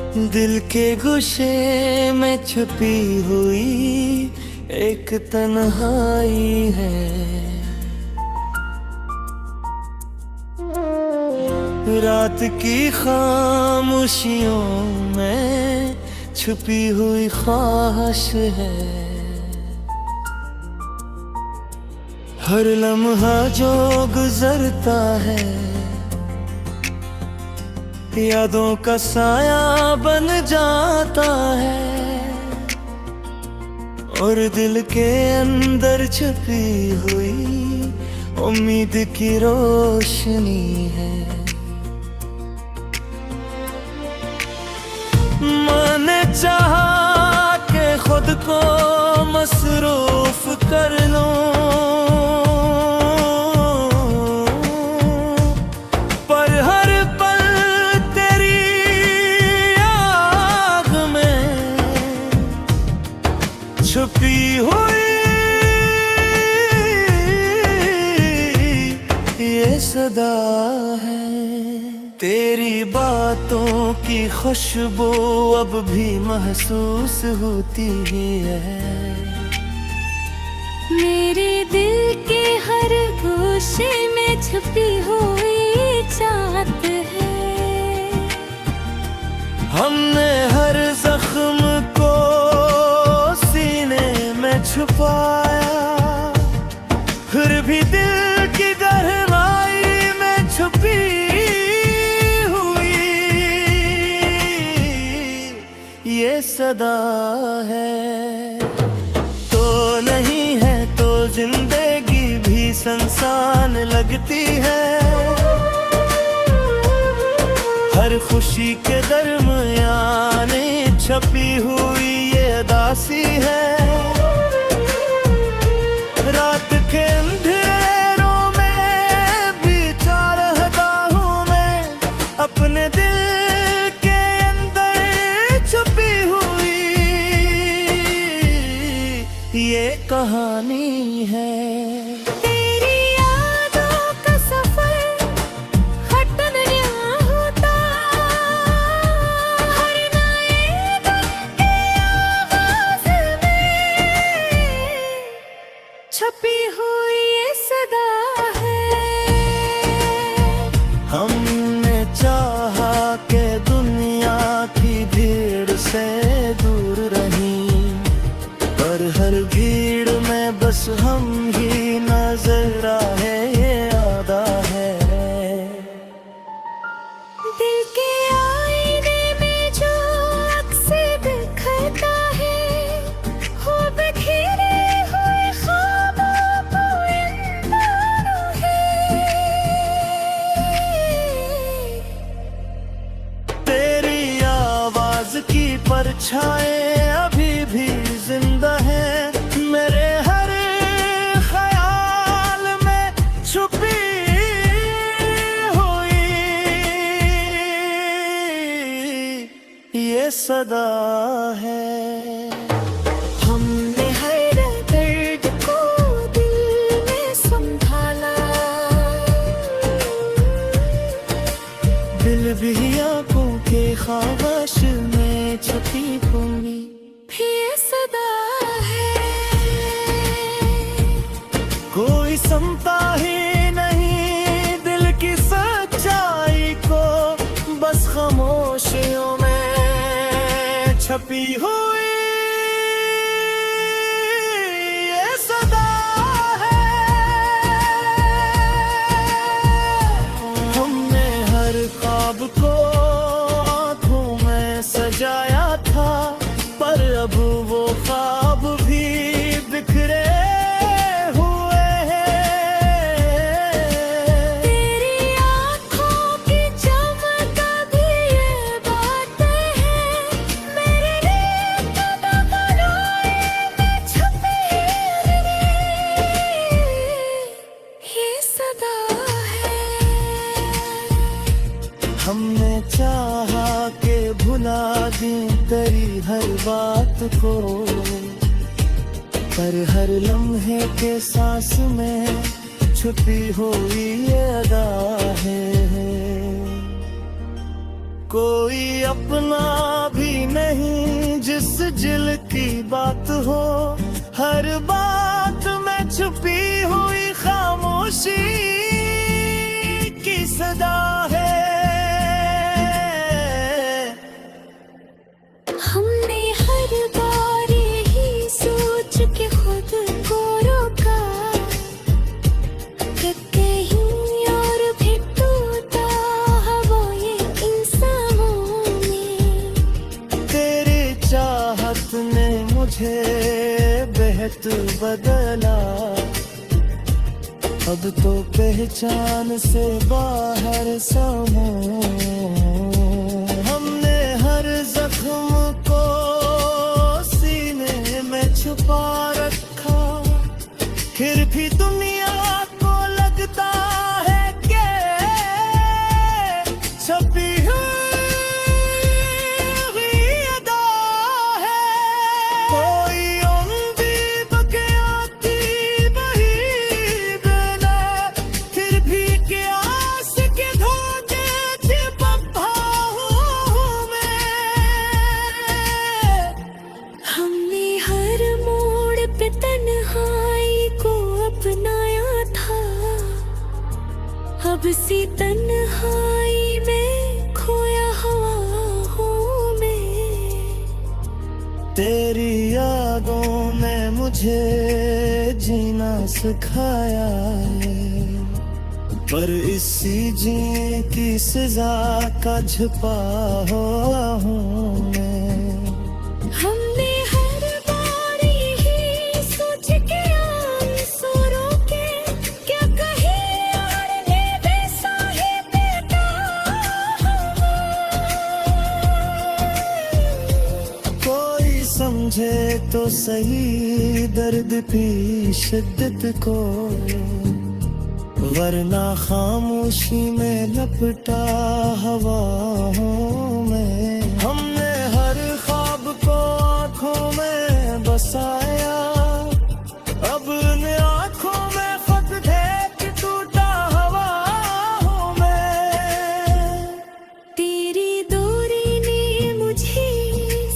दिल के गुशे में छुपी हुई एक तन्हाई है। रात की खामोशियों में छुपी हुई ख्वाहिश है। हर लम्हा जो गुजरता है यादों का साया बन जाता है, और दिल के अंदर छुपी हुई उम्मीद की रोशनी है। मैंने चाहा कि खुद को मसरूफ कर लूं, छुपी हुई ये सदा है। तेरी बातों की खुशबू अब भी महसूस होती है। मेरे दिल के हर गोशे में छुपी हुई चाहत है। हमने हर जख्म को छुपाया, फिर भी दिल की गहराई में छुपी हुई ये सदा है। तो नहीं है तो जिंदगी भी संसान लगती है। हर खुशी के दरमियान छपी हुई ये उदासी है। रात के अंधेरों में बीता रहता हूँ मैं अपने दिल के अंदर छुपी हुई ये कहानी है। छपी हुई ये सदा है। हमने चाहा कि दुनिया की भीड़ से दूर रहीं, पर हर भीड़ में बस हम ही नजर आए ये आदा है। दिल के आईने में जो अक्स दिखता है वो बिखरे की परछाएं अभी भी जिंदा है। मेरे हर ख्याल में छुपी हुई ये सदा है। हमने हर दर्द को दिल में संभाला, दिल भी आंखों के ख्वाहिश छुपी हुई ये सदा है। कोई समता ही नहीं दिल की सच्चाई को, बस खामोशियों में छपी हुई ये सदा है। हमने हर ख्वाब को सजाया था, पर अब वो ख्वाब भी बिखरे हुए हैं। तेरी आँखों की चमक भी ये बात है। मेरे लिए में छुपी ये सदा है। हमने चाहा कि भुला दें तेरी हर बात को, पर हर लम्हे के सांस में छुपी हुई ये अदा है। कोई अपना भी नहीं जिस दिल की बात हो, हर बात में छुपी हुई खामोशी की सदा है। हमने हर बार ही सोच के खुद को रोका कि कहीं और भी टूटा हवा ये इंसानों में। तेरी चाहत ने मुझे बेहद बदला, अब तो पहचान से बाहर समूं। हमने हर जख्म को सीने में छुपा रखा, फिर भी दुनिया को लगता है कि छपी हुई अदा है। कोई उम्मीद के आती बही बिना, फिर भी क्यास के धोखे चिपका हूँ मैं। हमने हर मोड़ पे तन्हाई को अपनाया था, अब सी तन्हाई में खोया हुआ हूँ मैं। तेरी यादों ने मुझे जीना सिखाया है, पर इसी जीने की सजा का छुपा हुआ हूँ मैं। हमने हर बार ही सोच के आंसू रोके, क्या कहीं और ने वैसा ही बेटा कोई समझे तो सही दर्द की शिद्दत को, वरना खामोशी में लपटा हवा हूँ मैं। हमने हर ख्वाब को आँखों में बसाया, अब इन आँखों में खत देख टूटा हवा हूँ मैं। तेरी दूरी ने मुझे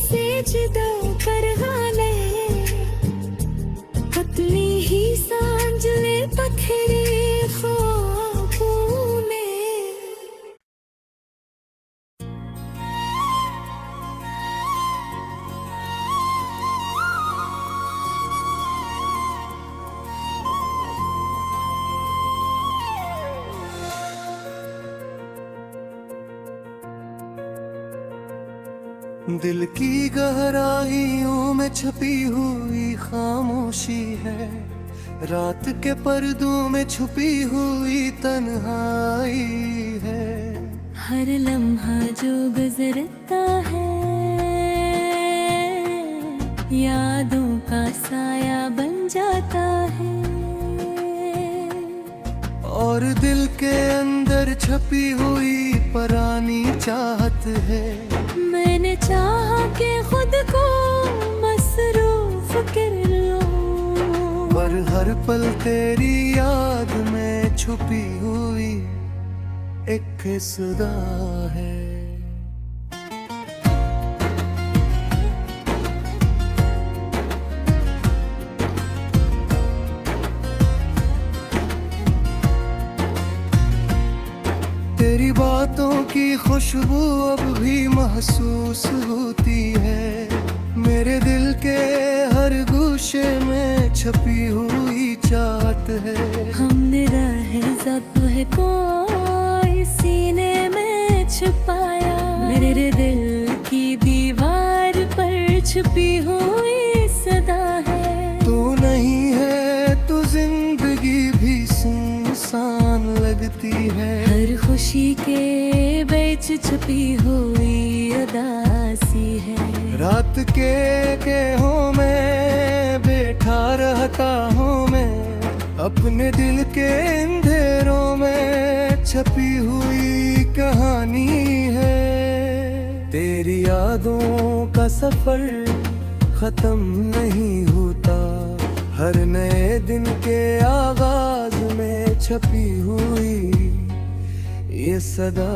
से जुदा कर हाले, पतली ही सांझले पत्थरे ख्वाबों में। दिल की गहराइयों में छपी हुई खामोशी है, रात के पर्दों में छुपी हुई तन्हाई है। हर लम्हा जो गुजरता है यादों का साया बन जाता है। और दिल के अंदर छपी हुई पुरानी चाहत है, मैंने चाहा कि खुद को मसरूफ कर लूं, पर हर पल तेरी याद में छुपी हुई एक सदा है। तेरी बातों की खुशबू अब भी महसूस होती है, मेरे दिल के हर गोशे में छपी हुई चाहत है। हमने रहे ज़ब्र को सीने में छुपाया, मेरे दिल की दीवार पर छुपी हुई सदा है। तू नहीं है तो जिंदगी भी सुनसान लगती है, हर खुशी के बीच छुपी हुई उदासी है। रात के गेहों में बैठा रहता हूँ मैं, अपने दिल के अंधेरों में छपी हुई कहानी है। तेरी यादों का सफर खत्म नहीं होता, हर नए दिन के आगाज में छपी हुई ये सदा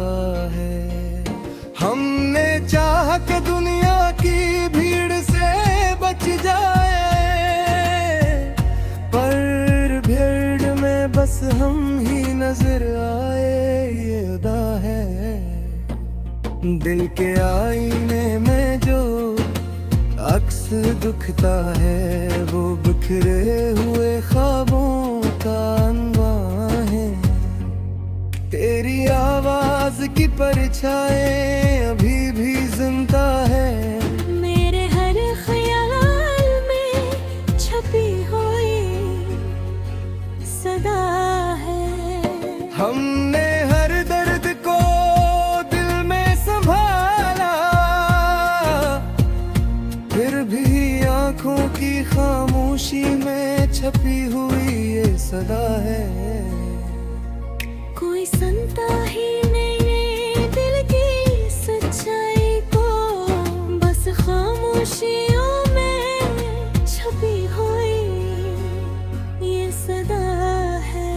है। हमने चाहा कि दुनिया की भीड़ से बच जाए, पर भीड़ में बस हम ही नजर आए। ये अदा है दिल के आईने में जो अक्स दिखता है, वो बिखरे हुए ख्वाबों का अनवां है। तेरी आवाज की परछाई अभी भी जिंदा है, मेरे हर ख्याल में छपी हुई सदा है। हमने हर दर्द को दिल में संभाला, फिर भी आंखों की खामोशी में छपी हुई ये सदा है। कोई सुनता ही नहीं दिल की सच्चाई को, बस खामोशियों में छपी हुई ये सदा है।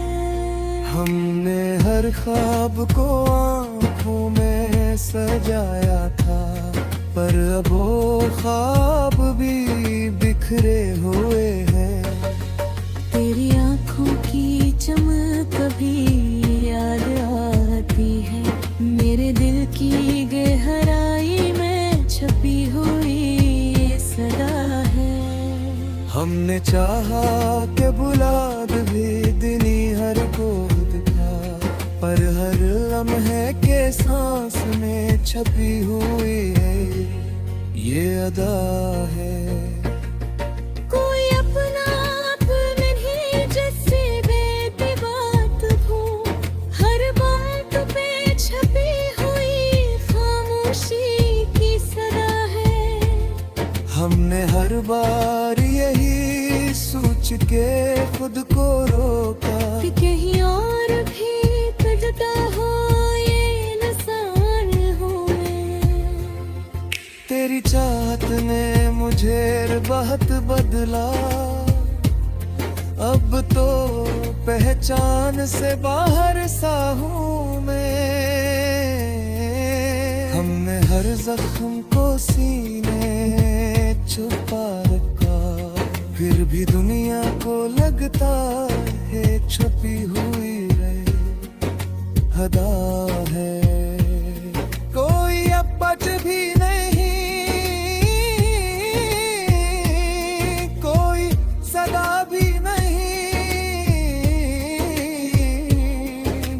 हमने हर ख्वाब को आंखों में सजाया था, पर अब वो ख्वाब भी बिखरे हुए हैं। तेरी आंखों की चमक कभी याद आती है, मेरे दिल की गहराई में छपी हुई ये सदा है। हमने चाहा कि बुलाद भी दिनी हर को दिखा, पर हर लम्हे के सांस में छपी हुई है ये अदा है। कोई अपना अपने ही जैसे बेटी बात हो, हर बात पे छपी हुई खामोशी की सदा है। हमने हर बार यही सोच के खुद को रोका कि कहीं और भी कटता हो ये निशान हो मैं। तेरी चाहत ने मुझे बहुत बदला, अब तो पहचान से बाहर सा हूँ मैं। हमने हर जख्म को सीने छुपा रखा, फिर भी दुनिया को लगता है छुपी हुई हदा है। कोई अब बच भी नहीं, कोई सदा भी नहीं,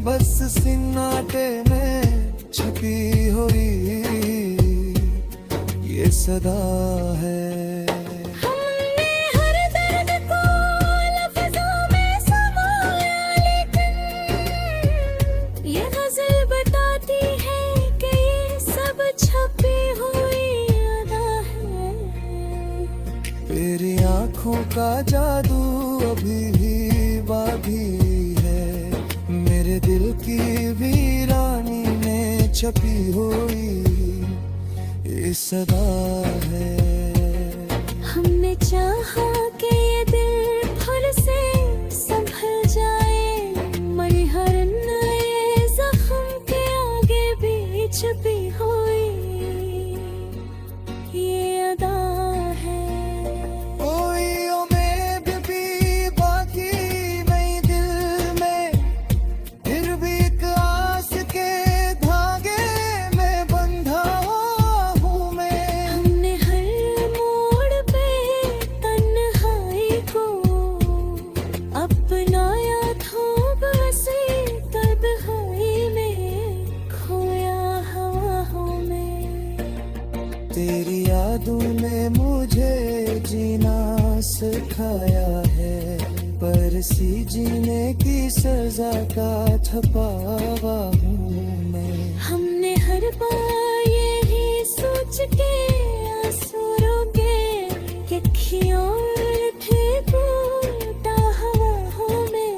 बस सिन्नाटे में छपी हुई ये सदा है। हमने हर दर्द को लफ्जों में समाया, लेकिन ये गजल बताती है कि ये सब छपी हुई अदा है। तेरी आंखों का जादू अभी भी बाकी है, मेरे दिल की वीरानी में छपी हुई ये सदा है। हमने चाहा कि ये दिल फूल से संभल जाए, मरी हर नए जख्म के आगे भी छपी हुई ये अदा है। कोई उम्मीद भी बाकी नहीं दिल में, फिर भी एक आस के धागे में बंधा हूँ मैं। हमने हर मोड़ पे तन्हाई को अपनाया था, बस तन्हाई में खोया हवाओं में। तेरी यादों ने मुझे जीना सिखाया है, पर सी जीने की सजा का छपावा हूँ मैं। हमने हर बार यही सोच के आंसू रोके कि खियों थे टूटा हवाओं में।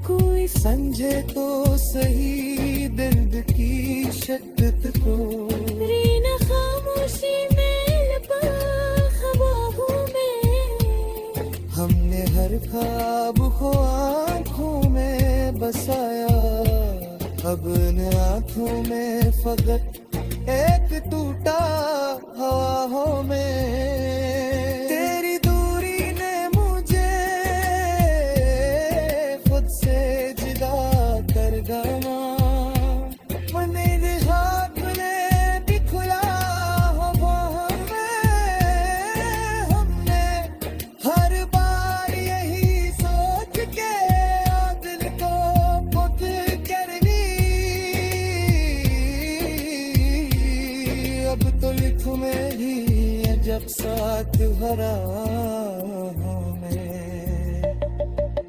कोई समझे तो सही दर्द की शिद्दत को, रीन खामोशी में लपा ख्वाबों में। हमने हर ख्वाब को आँखों में बसाया अब इन आँखों में फकत एक टूटा हवाओं में। तेरी दूरी ने मुझे खुद से जुदा कर गाना। मेरे हाथ में भी खुला हवा में हमने हर बार यही सोच के दिल को खुद कर ली। अब तो लिखूं मैं भी जब साथ भरा में।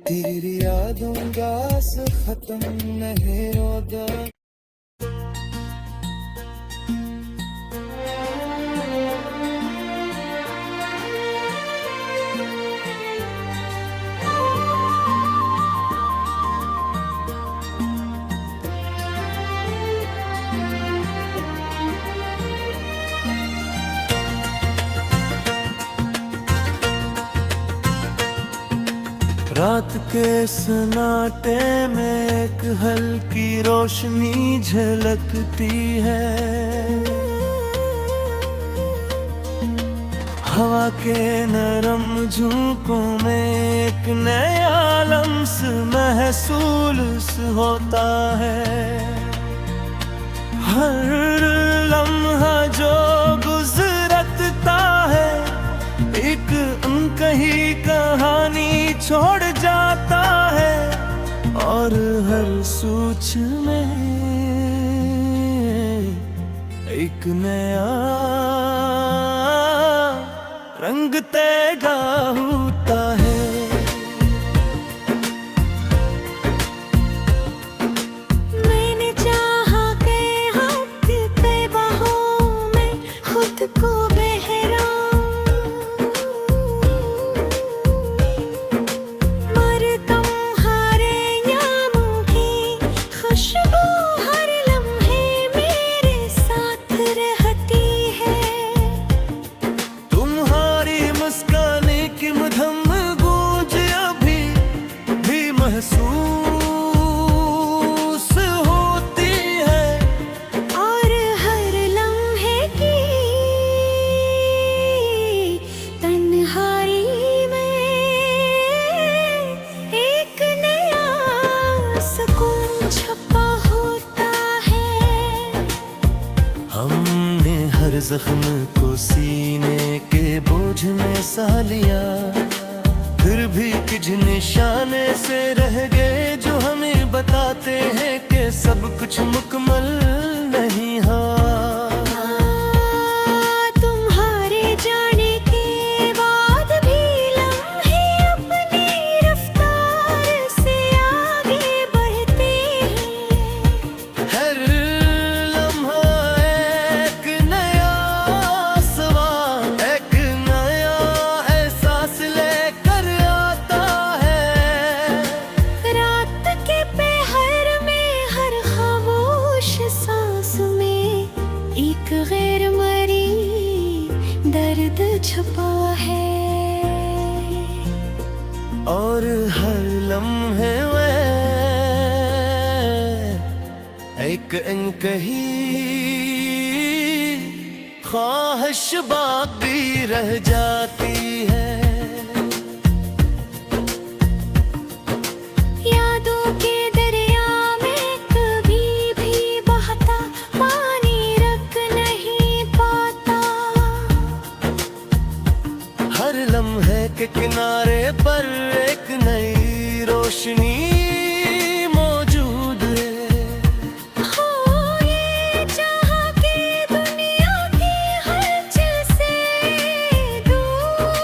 तेरी यादों का खत्म नहीं होगा। रात के सन्नाटे में एक हल्की रोशनी झलकती है। हवा के नरम झोंकों में एक नया लम्स महसूस होता है। हर लम्हा जो गुजरता है एक अनकही कहानी छोड़ जाता है। और हर सोच में एक नया रंग तैगा होता है। मैंने चाहा के हाथ पे बाहों में खुद को बहरा। महसूस होती है और हर लम्हे की तन्हाई में एक नया सुकून छुपा होता है। हमने हर जख्म को सीने के बोझ में सा लिया। फिर भी कुछ निशाने से रह गए जो हमें बताते हैं कि सब कुछ मुकम्मल नहीं हुआ। तुम्हारे जाने के बाद भी लम्हे अपनी रफ्तार से आगे बढ़ते हैं। हर लम्हा एक नया सवाल, एक नया एहसास लेकर आता है। रात के पहर में हर खामोश सांस में एक गैर मरी दर्द छुपा है। और हर लम्हे में एक अनकही ख्वाहिश बाकी रह जाती है। यादों के दरिया में कभी भी बहता पानी रख नहीं पाता। हर लम्हे के किनारे पर एक नई रोशनी मौजूद है। हो ये चाहा के दुनिया की हलचल से दूर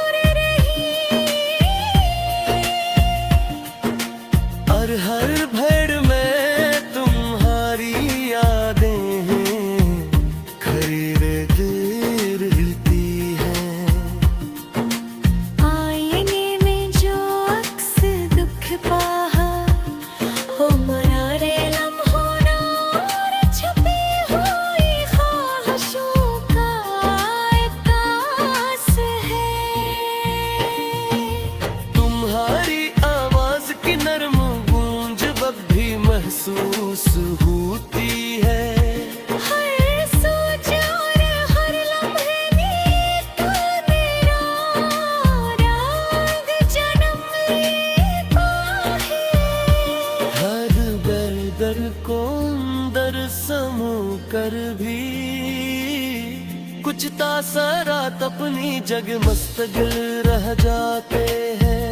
समूह कर भी कुछ तासरात अपनी जग मस्तगिल रह जाते हैं।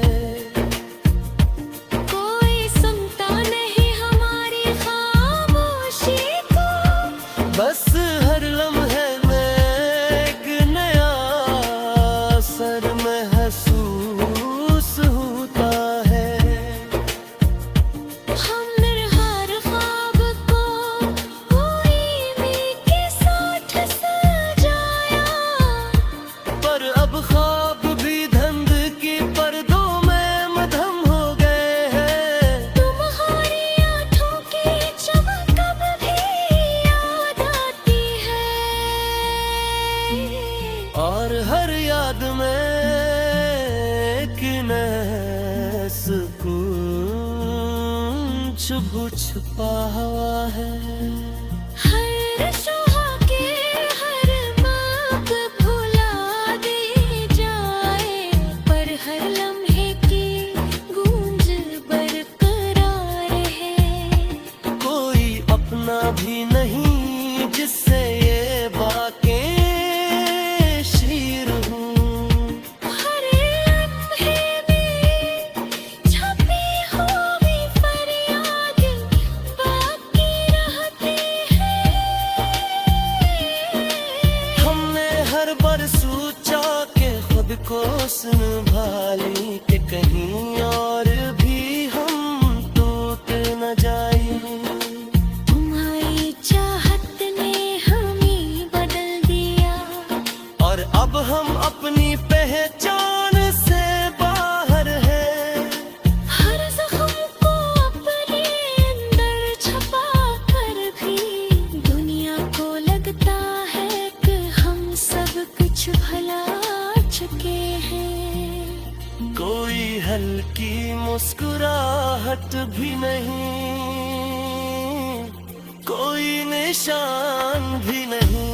कोई सुनता नहीं हमारी खामोशी को, बस हर लम्हे में एक नया असर महसूस होता है। हमने हर ख्वाब को कोई भी के साथ सजाया, पर अब ख्वाब भी धुंध की पर्दों में मधम हो गए हैं। तुम्हारी आँखों की चमक अब भी याद आती है, और हर याद में एक नया सुकून छुपा हुआ है। हर सुहागे हर बात भुला दी जाए, पर हर लम्हे की गूंज बरकरार है। कोई अपना भी नहीं जिससे ये बातें शीर हूँ। हर लम्हे में छपी हुई फरियाद बाकी रहती है। हमने हर बार सोचा कि खुद को संभाली कि कहीं और भी हम टूट न जाए। तुम्हारी चाहत ने हमें बदल दिया, और अब हम अपनी पहचान से बाहर हैं। हर जख्म को अपने अंदर छुपा कर भी दुनिया को लगता है कि हम सब कुछ भुला चुके हैं। कोई हल्की मुस्कुराहट भी नहीं, कोई निशान भी नहीं।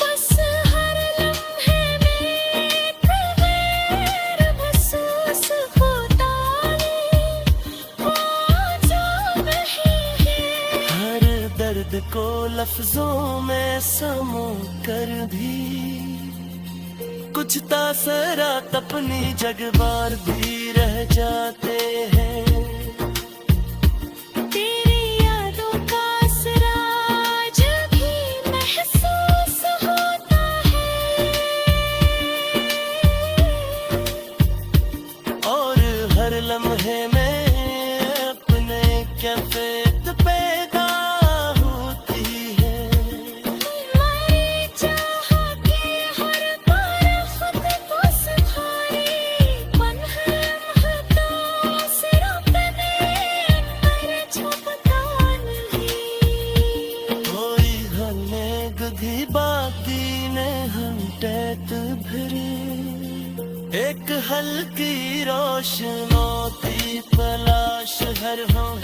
बस हर लम्हे में एक गैर महसूस होता है, वो जो नहीं है। हर दर्द को लफ्जों में समो कर भी कुछ तासरात अपनी जगबार भी रह जाते हैं। तेरी यादों का असरा आज भी महसूस होता है, और हर लम्हे में अपने कैफियत पैदा होती है। मैं चाहा कि हर बार खुद को संभाले, पन्हा तो सिर्फ मेरे अंदर छुपता नहीं। कोई हने गधी बाती ने हम टैत भरे, एक हल्की रोशनों की तलाश हर हम